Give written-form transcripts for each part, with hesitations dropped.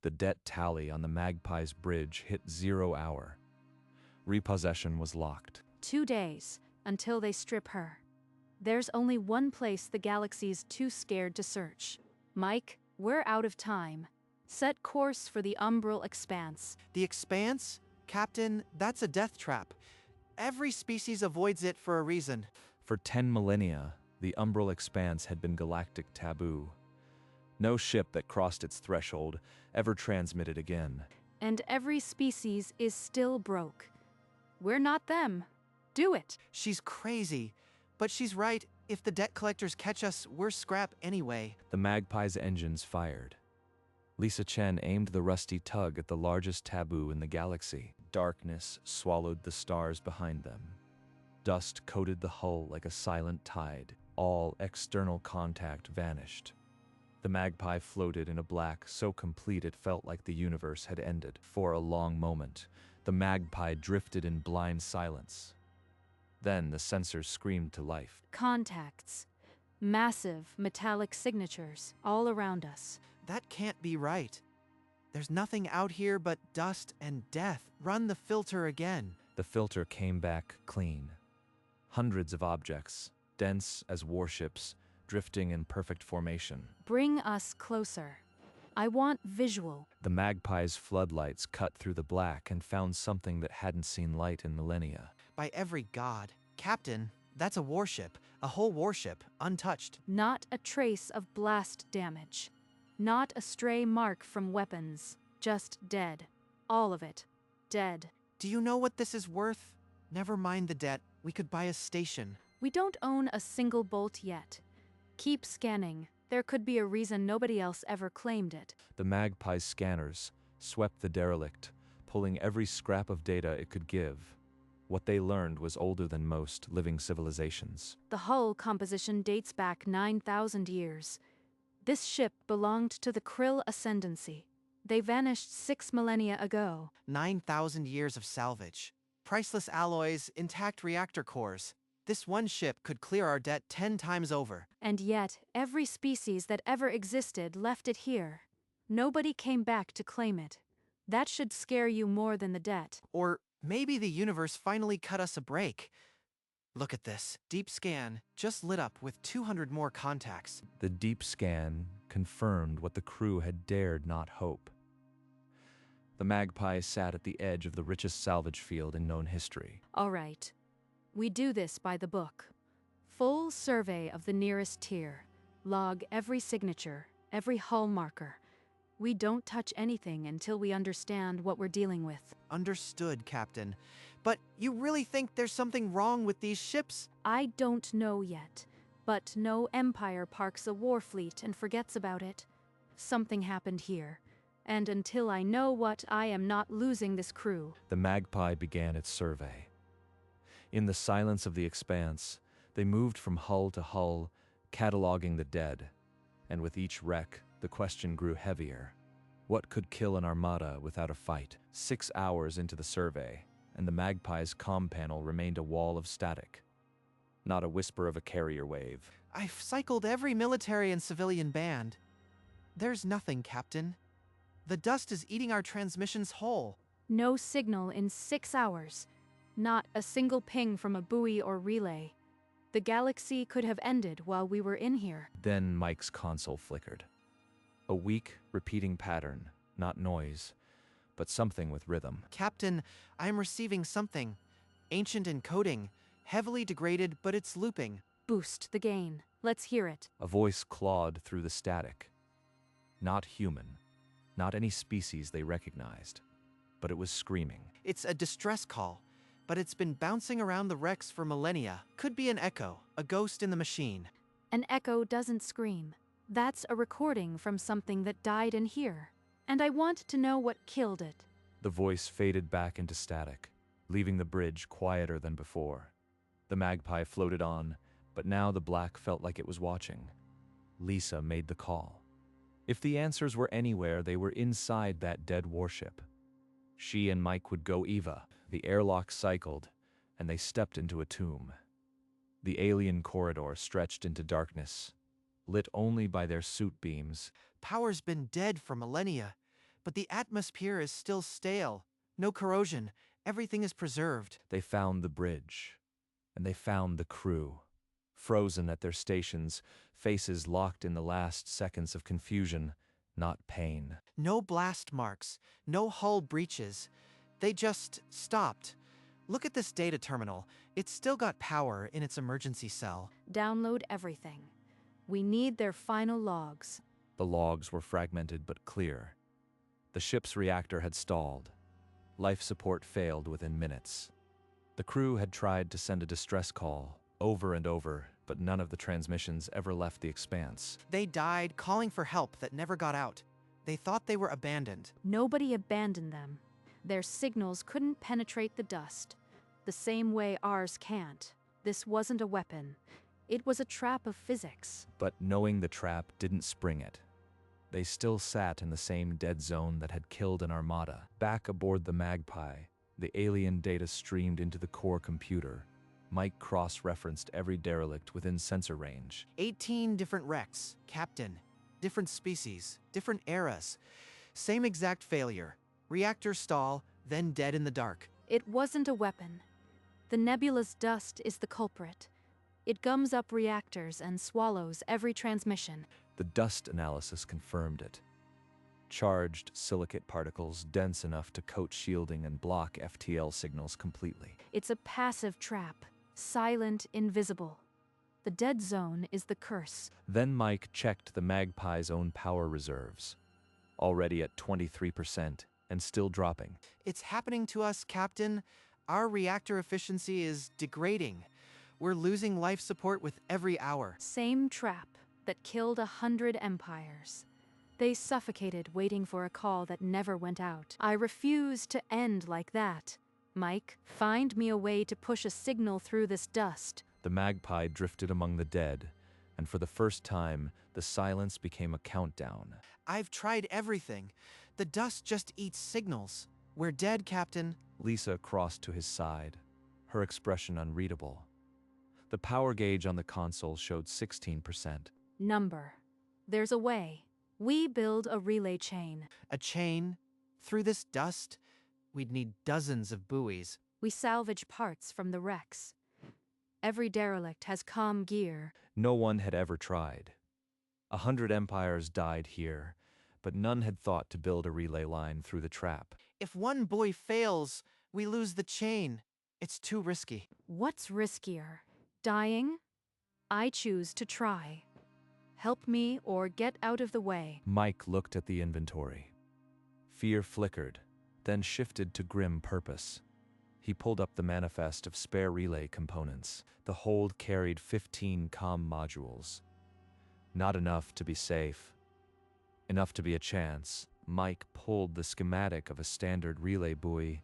The debt tally on the Magpie's bridge hit 0 hour. Repossession was locked. 2 days, until they strip her. There's only one place the galaxy's too scared to search. Mike, we're out of time. Set course for the umbral expanse. The expanse? Captain, that's a death trap. Every species avoids it for a reason. For 10 millennia, the umbral expanse had been galactic taboo. No ship that crossed its threshold ever transmitted again. And every species is still broke. We're not them. Do it. She's crazy. But she's right. If the debt collectors catch us, we're scrap anyway. The Magpie's engines fired. Lisa Chen aimed the rusty tug at the largest taboo in the galaxy. Darkness swallowed the stars behind them. Dust coated the hull like a silent tide. All external contact vanished. The Magpie floated in a black so complete it felt like the universe had ended. For a long moment, the Magpie drifted in blind silence. Then the sensors screamed to life. Contacts. Massive metallic signatures all around us. That can't be right. There's nothing out here but dust and death. Run the filter again. The filter came back clean. Hundreds of objects, dense as warships, drifting in perfect formation. Bring us closer. I want visual. The Magpie's floodlights cut through the black and found something that hadn't seen light in millennia. By every god. Captain, that's a warship. A whole warship, untouched. Not a trace of blast damage. Not a stray mark from weapons. Just dead. All of it. Dead. Do you know what this is worth? Never mind the debt. We could buy a station. We don't own a single bolt yet. Keep scanning. There could be a reason nobody else ever claimed it. The Magpie's scanners swept the derelict, pulling every scrap of data it could give. What they learned was older than most living civilizations. The hull composition dates back 9,000 years. This ship belonged to the Krill Ascendancy. They vanished 6 millennia ago. 9,000 years of salvage. Priceless alloys, intact reactor cores. This one ship could clear our debt 10 times over. And yet, every species that ever existed left it here. Nobody came back to claim it. That should scare you more than the debt. Or maybe the universe finally cut us a break. Look at this. Deep scan just lit up with 200 more contacts. The deep scan confirmed what the crew had dared not hope. The Magpie sat at the edge of the richest salvage field in known history. All right. We do this by the book. Full survey of the nearest tier. Log every signature, every hull marker. We don't touch anything until we understand what we're dealing with. Understood, Captain. But you really think there's something wrong with these ships? I don't know yet, but no empire parks a war fleet and forgets about it. Something happened here, and until I know what, I am not losing this crew. The Magpie began its survey. In the silence of the expanse, they moved from hull to hull, cataloging the dead. And with each wreck, the question grew heavier. What could kill an armada without a fight? 6 hours into the survey, and the Magpie's comm panel remained a wall of static. Not a whisper of a carrier wave. I've cycled every military and civilian band. There's nothing, Captain. The dust is eating our transmissions whole. No signal in 6 hours. Not a single ping from a buoy or relay. The galaxy could have ended while we were in here. Then Mike's console flickered. A weak, repeating pattern, not noise, but something with rhythm. Captain, I'm receiving something. Ancient encoding. Heavily degraded, but it's looping. Boost the gain. Let's hear it. A voice clawed through the static. Not human. Not any species they recognized. But it was screaming. It's a distress call, but it's been bouncing around the wrecks for millennia. Could be an echo, a ghost in the machine. An echo doesn't scream. That's a recording from something that died in here. And I want to know what killed it. The voice faded back into static, leaving the bridge quieter than before. The Magpie floated on, but now the black felt like it was watching. Lisa made the call. If the answers were anywhere, they were inside that dead warship. She and Mike would go Eva. The airlock cycled, and they stepped into a tomb. The alien corridor stretched into darkness, lit only by their suit beams. Power's been dead for millennia. but the atmosphere is still stale. No corrosion. Everything is preserved. They found the bridge, and they found the crew, frozen at their stations, faces locked in the last seconds of confusion, not pain. No blast marks, no hull breaches. They just stopped. Look at this data terminal. It's still got power in its emergency cell. Download everything. We need their final logs. The logs were fragmented but clear. The ship's reactor had stalled. Life support failed within minutes. The crew had tried to send a distress call over and over, but none of the transmissions ever left the expanse. They died calling for help that never got out. They thought they were abandoned. Nobody abandoned them. Their signals couldn't penetrate the dust, the same way ours can't. This wasn't a weapon. It was a trap of physics. But knowing the trap didn't spring it. They still sat in the same dead zone that had killed an armada. Back aboard the Magpie, the alien data streamed into the core computer. Mike cross-referenced every derelict within sensor range. 18 different wrecks, Captain. Different species, different eras. Same exact failure. Reactor stall, then dead in the dark. It wasn't a weapon. The Nebula's dust is the culprit. It gums up reactors and swallows every transmission. The dust analysis confirmed it. Charged silicate particles dense enough to coat shielding and block FTL signals completely. It's a passive trap, silent, invisible. The dead zone is the curse. Then Mike checked the Magpie's own power reserves, already at 23% and still dropping. It's happening to us, Captain. Our reactor efficiency is degrading. We're losing life support with every hour. Same trap that killed 100 empires. They suffocated waiting for a call that never went out. I refuse to end like that. Mike, find me a way to push a signal through this dust. The Magpie drifted among the dead, and for the first time, the silence became a countdown. I've tried everything. The dust just eats signals. We're dead, Captain. Lisa crossed to his side, her expression unreadable. The power gauge on the console showed 16%. Number. There's a way. We build a relay chain. A chain? Through this dust? We'd need dozens of buoys. We salvage parts from the wrecks. Every derelict has comm gear. No one had ever tried. 100 empires died here, but none had thought to build a relay line through the trap. If one buoy fails, we lose the chain. It's too risky. What's riskier? Dying? I choose to try. Help me or get out of the way. Mike looked at the inventory. Fear flickered, then shifted to grim purpose. He pulled up the manifest of spare relay components. The hold carried 15 comm modules. Not enough to be safe. Enough to be a chance. Mike pulled the schematic of a standard relay buoy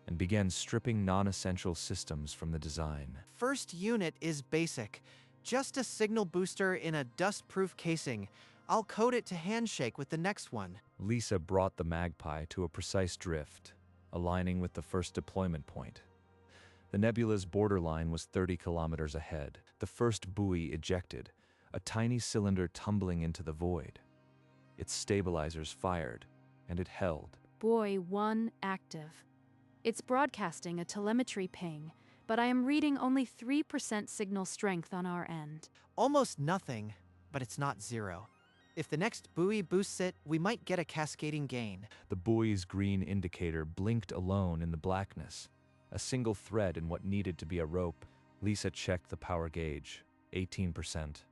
and began stripping non-essential systems from the design. First unit is basic. Just a signal booster in a dust-proof casing. I'll code it to handshake with the next one. Lisa brought the Magpie to a precise drift, aligning with the first deployment point. The Nebula's borderline was 30 kilometers ahead. The first buoy ejected, a tiny cylinder tumbling into the void. Its stabilizers fired, and it held. Buoy 1 active. It's broadcasting a telemetry ping, but I am reading only 3% signal strength on our end. Almost nothing, but it's not zero. If the next buoy boosts it, we might get a cascading gain. The buoy's green indicator blinked alone in the blackness, a single thread in what needed to be a rope. Lisa checked the power gauge, 18%.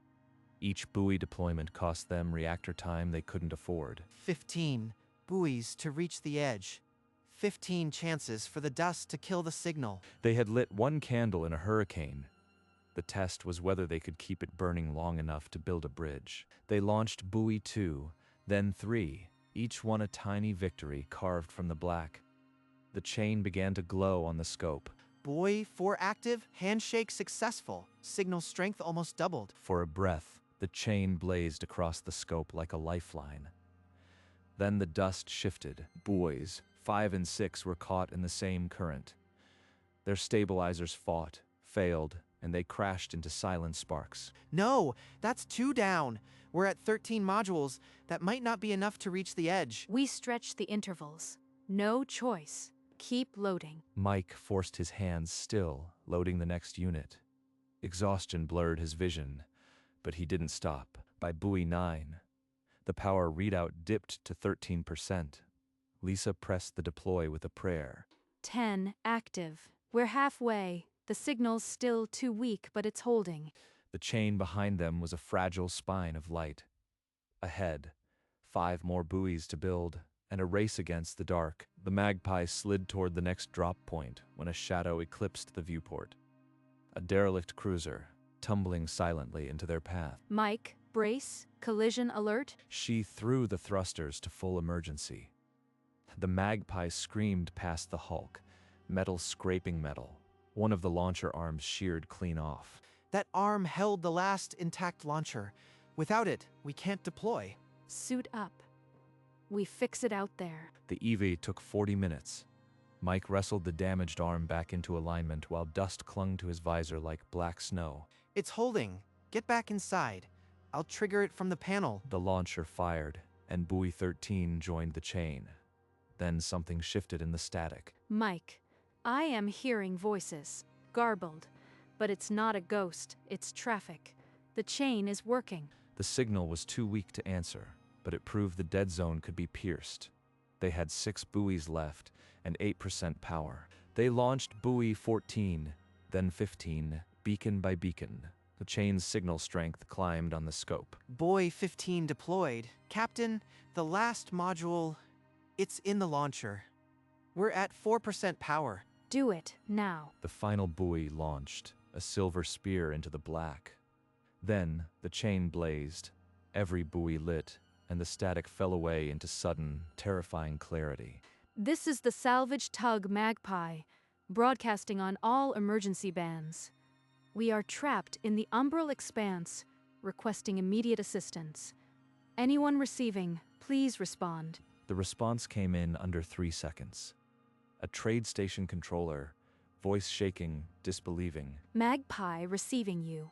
Each buoy deployment cost them reactor time they couldn't afford. 15 buoys to reach the edge. 15 chances for the dust to kill the signal. They had lit one candle in a hurricane. The test was whether they could keep it burning long enough to build a bridge. They launched buoy 2, then 3, each one a tiny victory carved from the black. The chain began to glow on the scope. Buoy 4 active, handshake successful. Signal strength almost doubled. For a breath, the chain blazed across the scope like a lifeline. Then the dust shifted. Buoys 5 and 6 were caught in the same current. Their stabilizers fought, failed, and they crashed into silent sparks. No, that's 2 down. We're at 13 modules. That might not be enough to reach the edge. We stretch the intervals. No choice. Keep loading. Mike forced his hands still, loading the next unit. Exhaustion blurred his vision, but he didn't stop. By buoy 9, the power readout dipped to 13%. Lisa pressed the deploy with a prayer. 10 active. We're halfway. The signal's still too weak, but it's holding. The chain behind them was a fragile spine of light. Ahead, 5 more buoys to build, and a race against the dark. The Magpie slid toward the next drop point when a shadow eclipsed the viewport. A derelict cruiser, tumbling silently into their path. Mike, brace, collision alert. She threw the thrusters to full emergency. The Magpie screamed past the hulk, metal scraping metal. One of the launcher arms sheared clean off. That arm held the last intact launcher. Without it, we can't deploy. Suit up. We fix it out there. The EV took 40 minutes. Mike wrestled the damaged arm back into alignment while dust clung to his visor like black snow. It's holding. Get back inside. I'll trigger it from the panel. The launcher fired, and buoy 13 joined the chain. Then something shifted in the static. Mike, I am hearing voices. Garbled. But it's not a ghost, it's traffic. The chain is working. The signal was too weak to answer, but it proved the dead zone could be pierced. They had 6 buoys left and 8% power. They launched buoy 14, then 15, beacon by beacon. The chain's signal strength climbed on the scope. Buoy 15 deployed. Captain, the last module, it's in the launcher. We're at 4% power. Do it, now. The final buoy launched, a silver spear into the black. Then, the chain blazed, every buoy lit, and the static fell away into sudden, terrifying clarity. This is the Salvage tug Magpie, broadcasting on all emergency bands. We are trapped in the umbral expanse, requesting immediate assistance. Anyone receiving, please respond. The response came in under 3 seconds. A trade station controller, voice shaking, disbelieving. Magpie receiving you.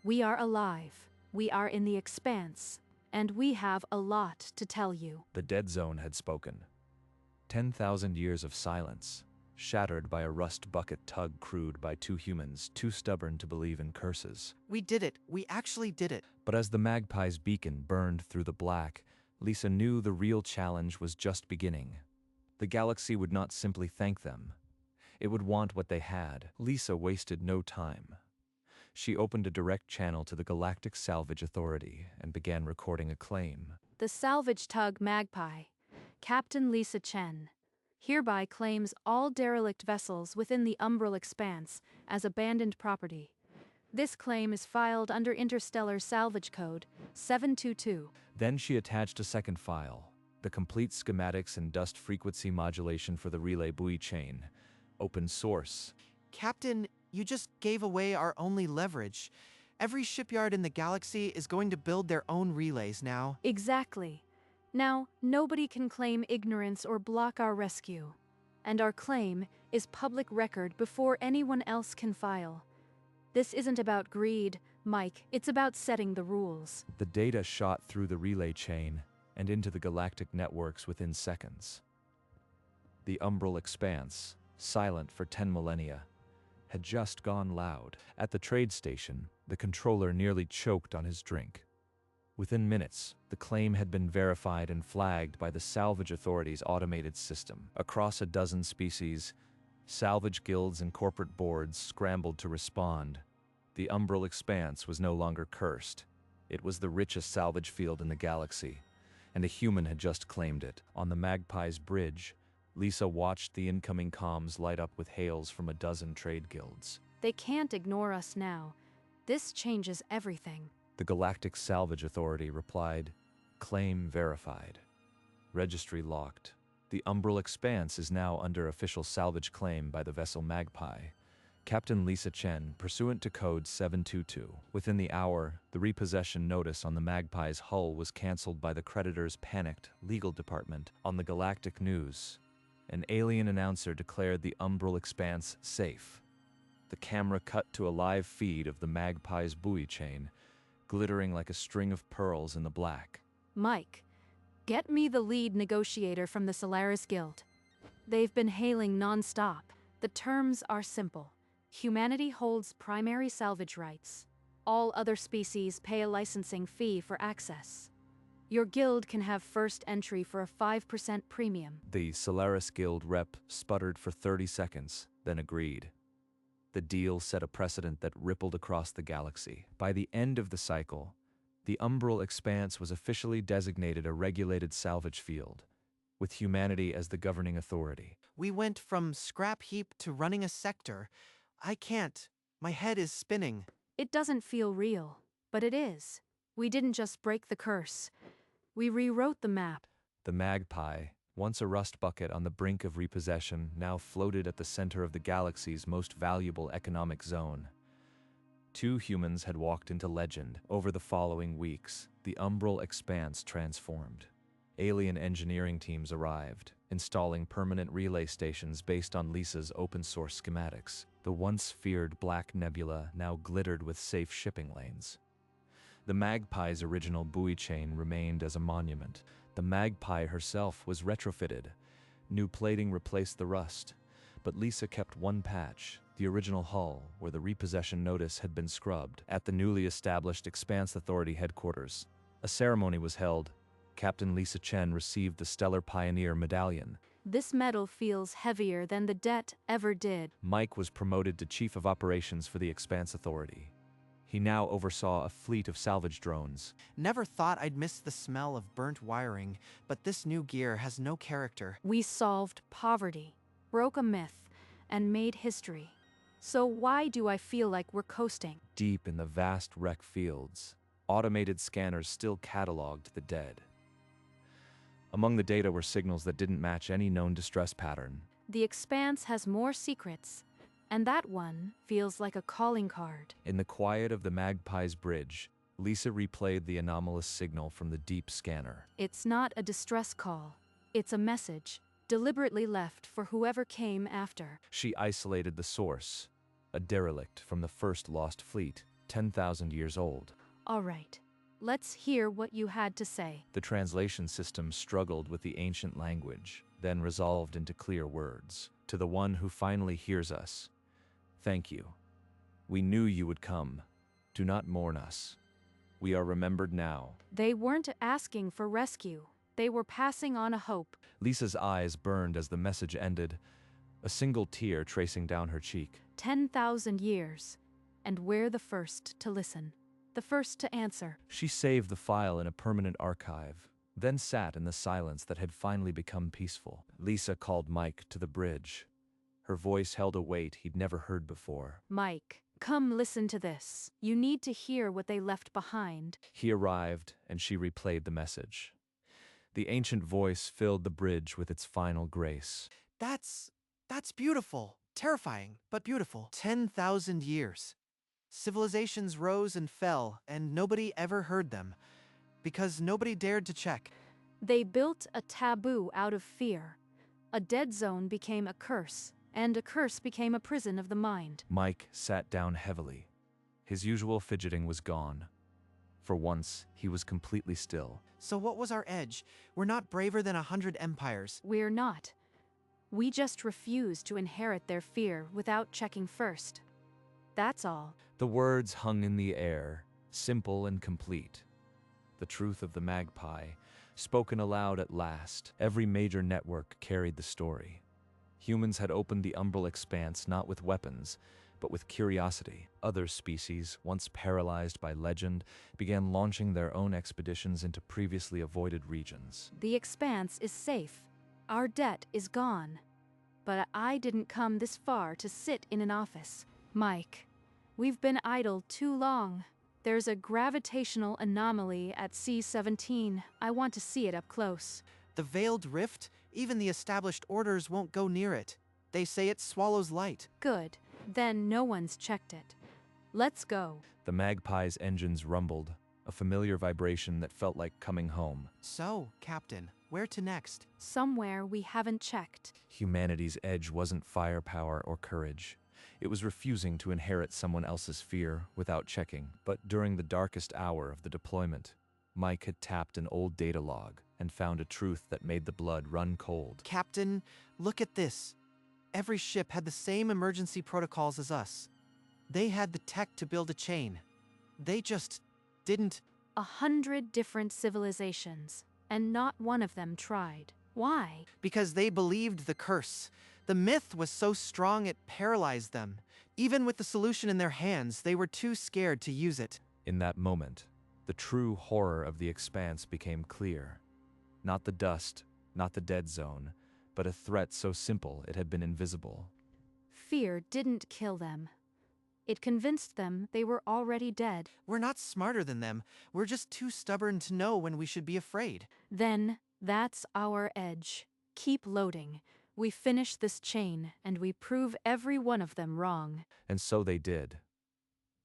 We are alive. We are in the expanse. And we have a lot to tell you. The dead zone had spoken. 10,000 years of silence, shattered by a rust bucket tug crewed by 2 humans too stubborn to believe in curses. We did it. We actually did it. But as the Magpie's beacon burned through the black, Lisa knew the real challenge was just beginning. The galaxy would not simply thank them. It would want what they had. Lisa wasted no time. She opened a direct channel to the Galactic Salvage Authority and began recording a claim. The Salvage tug Magpie, Captain Lisa Chen, hereby claims all derelict vessels within the umbral expanse as abandoned property. This claim is filed under Interstellar Salvage Code 722. Then she attached a second file, the complete schematics and dust frequency modulation for the relay buoy chain. Open source. Captain, you just gave away our only leverage. Every shipyard in the galaxy is going to build their own relays now. Exactly. Now, nobody can claim ignorance or block our rescue. And our claim is public record before anyone else can file. This isn't about greed, Mike. It's about setting the rules. The data shot through the relay chain and into the galactic networks within seconds. The umbral expanse, silent for 10 millennia, had just gone loud. At the trade station, the controller nearly choked on his drink. Within minutes, the claim had been verified and flagged by the Salvage Authority's automated system. Across a dozen species, salvage guilds and corporate boards scrambled to respond. The umbral expanse was no longer cursed. It was the richest salvage field in the galaxy, and a human had just claimed it. On the Magpie's bridge, Lisa watched the incoming comms light up with hails from a dozen trade guilds. They can't ignore us now. This changes everything. The Galactic Salvage Authority replied, "Claim verified. Registry locked. The umbral expanse is now under official salvage claim by the vessel Magpie. Captain Lisa Chen, pursuant to Code 722. Within the hour, the repossession notice on the Magpie's hull was cancelled by the creditor's panicked legal department. On the Galactic News, an alien announcer declared the umbral expanse safe. The camera cut to a live feed of the Magpie's buoy chain, glittering like a string of pearls in the black. Mike, get me the lead negotiator from the Solaris Guild. They've been hailing non-stop. The terms are simple. Humanity holds primary salvage rights. All other species pay a licensing fee for access. Your guild can have first entry for a 5% premium. The Solaris Guild rep sputtered for 30 seconds, then agreed. The deal set a precedent that rippled across the galaxy. By the end of the cycle, the umbral expanse was officially designated a regulated salvage field, with humanity as the governing authority. We went from scrap heap to running a sector. I can't. My head is spinning. It doesn't feel real, but it is. We didn't just break the curse. We rewrote the map. The Magpie, once a rust bucket on the brink of repossession, now floated at the center of the galaxy's most valuable economic zone. 2 humans had walked into legend. Over the following weeks, the umbral expanse transformed. Alien engineering teams arrived, installing permanent relay stations based on Lisa's open-source schematics. The once feared Black Nebula now glittered with safe shipping lanes. The Magpie's original buoy chain remained as a monument. The Magpie herself was retrofitted. New plating replaced the rust, but Lisa kept one patch, the original hull, where the repossession notice had been scrubbed. At the newly established Expanse Authority headquarters, a ceremony was held. Captain Lisa Chen received the Stellar Pioneer Medallion. This medal feels heavier than the debt ever did. Mike was promoted to Chief of Operations for the Expanse Authority. He now oversaw a fleet of salvage drones. Never thought I'd miss the smell of burnt wiring, but this new gear has no character. We solved poverty, broke a myth, and made history. So why do I feel like we're coasting? Deep in the vast wreck fields, automated scanners still cataloged the dead. Among the data were signals that didn't match any known distress pattern. The Expanse has more secrets, and that one feels like a calling card. In the quiet of the Magpie's bridge, Lisa replayed the anomalous signal from the deep scanner. It's not a distress call. It's a message, deliberately left for whoever came after. She isolated the source, a derelict from the first lost fleet, 10,000 years old. All right, let's hear what you had to say. The translation system struggled with the ancient language, then resolved into clear words. To the one who finally hears us, thank you. We knew you would come. Do not mourn us. We are remembered now. They weren't asking for rescue. They were passing on a hope. Lisa's eyes burned as the message ended, a single tear tracing down her cheek. 10,000 years, and we're the first to listen. The first to answer. She saved the file in a permanent archive, then sat in the silence that had finally become peaceful. Lisa called Mike to the bridge. Her voice held a weight he'd never heard before. Mike, come listen to this. You need to hear what they left behind. He arrived, and she replayed the message. The ancient voice filled the bridge with its final grace. That's beautiful. Terrifying, but beautiful. 10,000 years. Civilizations rose and fell, and nobody ever heard them, because nobody dared to check. They built a taboo out of fear. A dead zone became a curse, and a curse became a prison of the mind. Mike sat down heavily. His usual fidgeting was gone. For once, he was completely still. So what was our edge? We're not braver than 100 empires. We're not. We just refuse to inherit their fear without checking first. That's all. The words hung in the air, simple and complete. The truth of the Magpie, spoken aloud at last. Every major network carried the story. Humans had opened the umbral expanse not with weapons, but with curiosity. Other species, once paralyzed by legend, began launching their own expeditions into previously avoided regions. The expanse is safe. Our debt is gone. But I didn't come this far to sit in an office. Mike, we've been idle too long. There's a gravitational anomaly at C17. I want to see it up close. The veiled rift? Even the established orders won't go near it. They say it swallows light. Good. Then no one's checked it. Let's go. The Magpie's engines rumbled, a familiar vibration that felt like coming home. So, Captain, where to next? Somewhere we haven't checked. Humanity's edge wasn't firepower or courage. It was refusing to inherit someone else's fear without checking. But during the darkest hour of the deployment, Mike had tapped an old data log and found a truth that made the blood run cold. Captain, look at this. Every ship had the same emergency protocols as us. They had the tech to build a chain. They just didn't. 100 different civilizations, and not one of them tried. Why? Because they believed the curse. The myth was so strong it paralyzed them. Even with the solution in their hands, they were too scared to use it. In that moment, the true horror of the expanse became clear. Not the dust, not the dead zone, but a threat so simple it had been invisible. Fear didn't kill them. It convinced them they were already dead. We're not smarter than them. We're just too stubborn to know when we should be afraid. Then, that's our edge. Keep loading. We finish this chain, and we prove every one of them wrong. And so they did.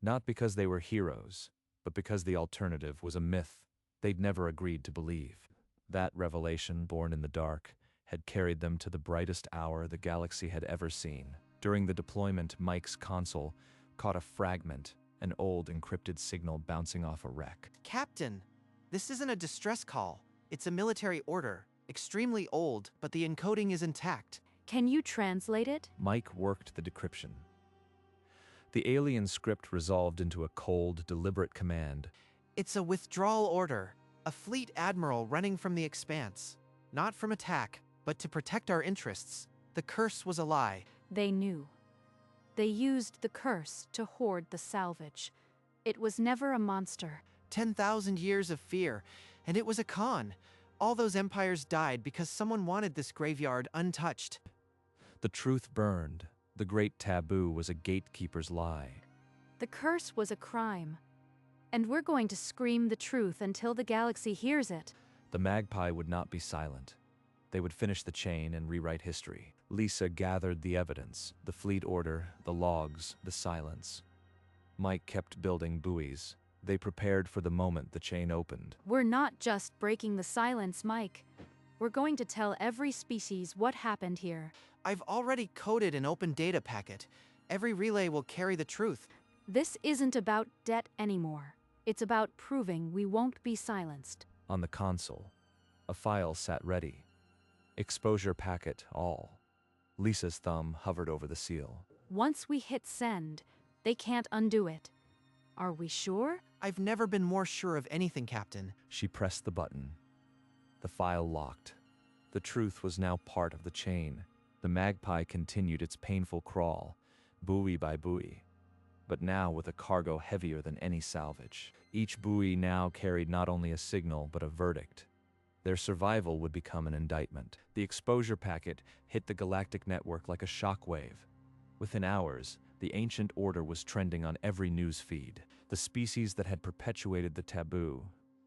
Not because they were heroes, but because the alternative was a myth they'd never agreed to believe. That revelation, born in the dark, had carried them to the brightest hour the galaxy had ever seen. During the deployment, Mike's console caught a fragment, an old encrypted signal bouncing off a wreck. Captain, this isn't a distress call. It's a military order. Extremely old, but the encoding is intact. Can you translate it? Mike worked the decryption. The alien script resolved into a cold, deliberate command. It's a withdrawal order. A fleet admiral running from the expanse. Not from attack, but to protect our interests. The curse was a lie. They knew. They used the curse to hoard the salvage. It was never a monster. 10,000 years of fear, and it was a con. All those empires died because someone wanted this graveyard untouched. The truth burned. The great taboo was a gatekeeper's lie. The curse was a crime. And we're going to scream the truth until the galaxy hears it. The Magpie would not be silent. They would finish the chain and rewrite history. Lisa gathered the evidence, the fleet order, the logs, the silence. Mike kept building buoys. They prepared for the moment the chain opened. We're not just breaking the silence, Mike. We're going to tell every species what happened here. I've already coded an open data packet. Every relay will carry the truth. This isn't about debt anymore. It's about proving we won't be silenced. On the console, a file sat ready. Exposure packet all. Lisa's thumb hovered over the seal. Once we hit send, they can't undo it. Are we sure? I've never been more sure of anything, Captain. She pressed the button. The file locked. The truth was now part of the chain. The Magpie continued its painful crawl, buoy by buoy, but now with a cargo heavier than any salvage. Each buoy now carried not only a signal, but a verdict. Their survival would become an indictment. The exposure packet hit the galactic network like a shockwave. Within hours, the ancient order was trending on every news feed. The species that had perpetuated the taboo,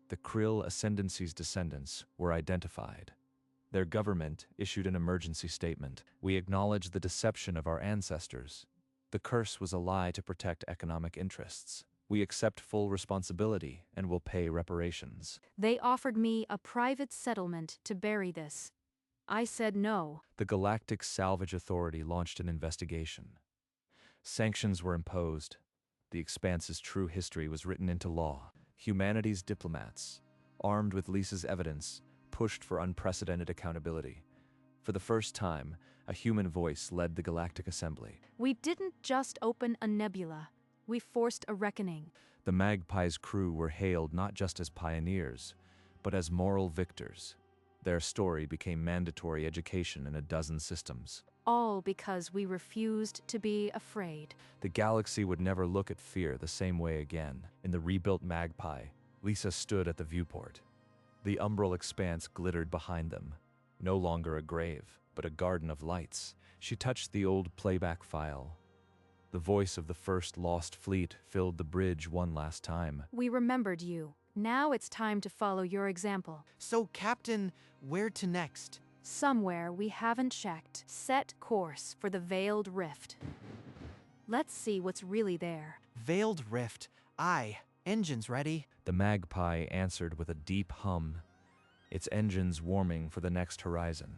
the Krill Ascendancy's descendants, were identified. Their government issued an emergency statement. We acknowledge the deception of our ancestors. The curse was a lie to protect economic interests. We accept full responsibility and will pay reparations. They offered me a private settlement to bury this. I said no. The Galactic Salvage Authority launched an investigation. Sanctions were imposed. The Expanse's true history was written into law. Humanity's diplomats, armed with Lisa's evidence, pushed for unprecedented accountability. For the first time, a human voice led the Galactic Assembly. We didn't just open a nebula. We forced a reckoning. The Magpie's crew were hailed not just as pioneers, but as moral victors. Their story became mandatory education in a dozen systems. All because we refused to be afraid. The galaxy would never look at fear the same way again. In the rebuilt Magpie, Lisa stood at the viewport. The umbral expanse glittered behind them. No longer a grave, but a garden of lights. She touched the old playback file. The voice of the first lost fleet filled the bridge one last time. We remembered you. Now it's time to follow your example. So, Captain, where to next? Somewhere we haven't checked. Set course for the Veiled Rift. Let's see what's really there. Veiled Rift. Aye. Engines ready. The Magpie answered with a deep hum, its engines warming for the next horizon.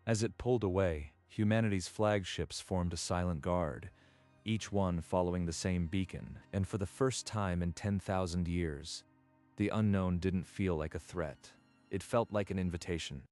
As it pulled away, humanity's flagships formed a silent guard, each one following the same beacon, and for the first time in 10,000 years, the unknown didn't feel like a threat. It felt like an invitation.